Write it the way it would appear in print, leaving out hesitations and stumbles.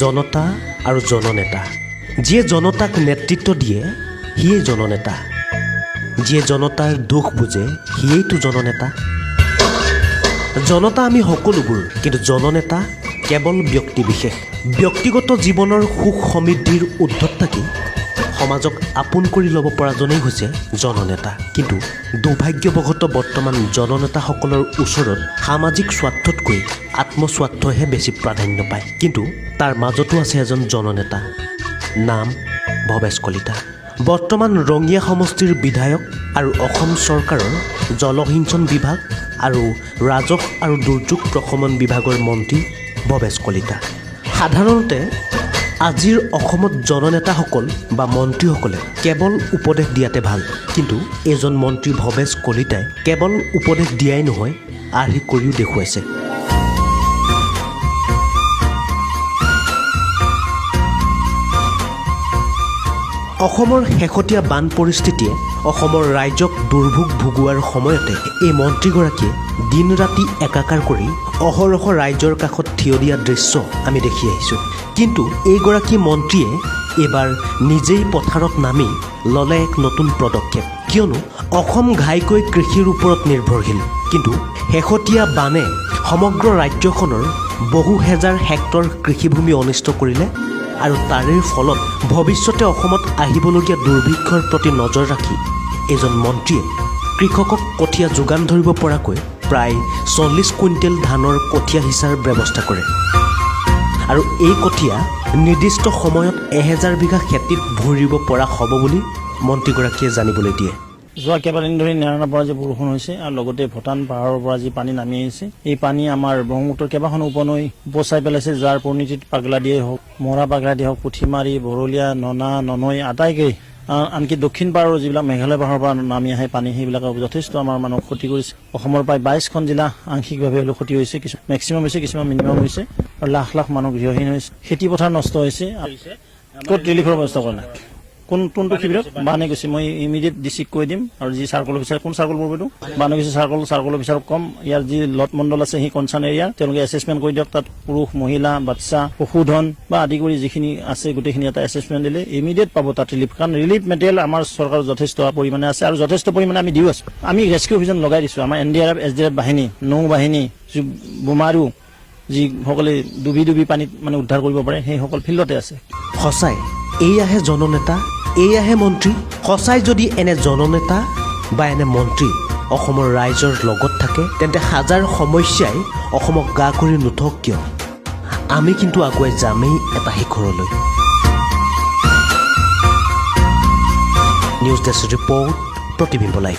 জনতা আৰু জননেতা। যিয়ে জনতাক নেতৃত্ব দিয়ে সিয়েই জননেতা, যিয়ে জনতাৰ দুখ বুজে সিয়েইতো জননেতা। জনতা আমি সকলোবোৰ, কিন্তু জননেতা কেৱল ব্যক্তি বিশেষ। ব্যক্তিগত জীৱনৰ সুখ সমৃদ্ধিৰ ঊৰ্ধত থাকি সমাজক আপোন কৰি ল'ব পৰাজনেই হৈছে জননেতা। কিন্তু দুৰ্ভাগ্যবশতঃ বৰ্তমান জননেতাসকলৰ ওচৰত সামাজিক স্বাৰ্থতকৈ আত্মস্বাৰ্থহে বেছি প্ৰাধান্য পায়। কিন্তু তাৰ মাজতো আছে এজন জননেতা, নাম ভৱেশ কলিতা। বৰ্তমান ৰঙিয়া সমষ্টিৰ বিধায়ক আৰু অসম চৰকাৰৰ জলসিঞ্চন বিভাগ আৰু ৰাজহ আৰু দুৰ্যোগ প্ৰশমন বিভাগৰ মন্ত্ৰী ভৱেশ কলিতা। সাধাৰণতে আজিৰ অসমত জননেতাসকল বা মন্ত্ৰীসকলে কেৱল উপদেশ দিয়াতে ভাল, কিন্তু এজন মন্ত্ৰী ভৱেশ কলিতাই কেৱল উপদেশ দিয়াই নহয়, আৰ্হি কৰিও দেখুৱাইছে। অসমৰ শেহতীয়া বান পৰিস্থিতিয়ে অসমৰ ৰাইজক দুৰ্ভোগ ভোগোৱাৰ সময়তে এই মন্ত্ৰীগৰাকীয়ে দিন ৰাতি একাকাৰ কৰি অহৰহ ৰাইজৰ কাষত থিয় দিয়া দৃশ্য আমি দেখি আহিছোঁ। কিন্তু এইগৰাকী মন্ত্ৰীয়ে এইবাৰ নিজেই পথাৰত নামি ল'লে এক নতুন পদক্ষেপ। কিয়নো অসম ঘাইকৈ কৃষিৰ ওপৰত নিৰ্ভৰশীল, কিন্তু শেহতীয়া বানে সমগ্ৰ ৰাজ্যখনৰ বহু হেজাৰ হেক্টৰ কৃষিভূমি অনিষ্ট কৰিলে আৰু তাৰে ফলত ভৱিষ্যতে অসমত আহিবলগীয়া দুৰ্ভিক্ষৰ প্ৰতি নজৰ ৰাখি এজন মন্ত্ৰীয়ে কৃষকক কঠীয়া যোগান ধৰিব পৰাকৈ প্ৰায় 40 কুইণ্টেল ধানৰ কঠীয়া সিঁচাৰ ব্যৱস্থা কৰে। আৰু এই কঠীয়া নিৰ্দিষ্ট সময়ত 1000 বিঘা খেতিত ভৰিব পৰা হ'ব বুলি মন্ত্ৰীগৰাকীয়ে জানিবলৈ দিয়ে। যোৱা কেইবাদিন ধৰি নেৰাণৰ পৰা যে বৰষুণ হৈছে আৰু লগতে ভূটান পাহাৰৰ পৰা যি পানী নামি আহিছে, এই পানী আমাৰ ব্ৰহ্মপুত্ৰৰ কেইবাখনো উপনৈ উপচাই পেলাইছে, যাৰ পৰিণতিত পাগলাদিয়েই হওক, মৰা পাগলাদিয়ে হওক, পুঠিমাৰি, বৰলীয়া, ননা, ননৈ আটাইকেই, আনকি দক্ষিণ পাহাৰৰ যিবিলাক মেঘালয় পাহাৰৰ পৰা নামি আহে পানী, সেইবিলাকে যথেষ্ট আমাৰ মানুহক ক্ষতি কৰিছে। অসমৰ প্ৰায় 22খন জিলা আংশিকভাৱে হ'লেও ক্ষতি হৈছে, কিছু মেক্সিমাম হৈছে, কিছুমান মিনিমাম হৈছে, আৰু লাখ লাখ মানুহ গৃহহীন হৈছে, খেতি পথাৰ নষ্ট হৈছে। ক'ত ৰিলিফৰ ব্যৱস্থা কৰা নাই? কোনটো শিবিৰত বানে গৈছে মই ইমিডিয়েট ডিচিক কৈ দিম, আৰু যি চাৰ্কল অফিচাৰ, কোন চাৰ্কল পৰব এইটো বানে গৈছে চাৰ্কল অফিচাৰক কম, ইয়াৰ যি লট মণ্ডল আছে সেই কনচাৰ্ণ এৰিয়া তেওঁলোকে এছেছমেণ্ট কৰি দিয়ক। তাত পুৰুষ, মহিলা, বাচ্চা, পশুধন বা আদি কৰি যিখিনি আছে গোটেইখিনি এটা এছেছমেণ্ট দিলে ইমিডিয়েট পাব তাত ৰিলিফ। কাৰণ ৰিলিফ মেটেৰিয়েল আমাৰ চৰকাৰৰ যথেষ্ট পৰিমাণে আছে আৰু যথেষ্ট পৰিমাণে আমি দিও আছো। আমি ৰেস্কিউ অভিযান লগাই দিছোঁ। আমাৰ NDRF, SDRF বাহিনী, নৌ বাহিনী, বোমাৰু যিসকলে ডুবি পানীত মানে উদ্ধাৰ কৰিব পাৰে, সেইসকল ফিল্ডতে আছে। সঁচাই এইয়াহে জননেতা, এইয়াহে মন্ত্ৰী। সঁচাই যদি এনে জননেতা বা এনে মন্ত্ৰী অসমৰ ৰাইজৰ লগত থাকে, তেন্তে হাজাৰ সমস্যাই অসমক গা কৰি নুঠক কিয়, আমি কিন্তু আগুৱাই যামেই এটা শিখৰলৈ। নিউজ ডেস্ক ৰিপৰ্ট, প্ৰতিবিম্ব লাইভ।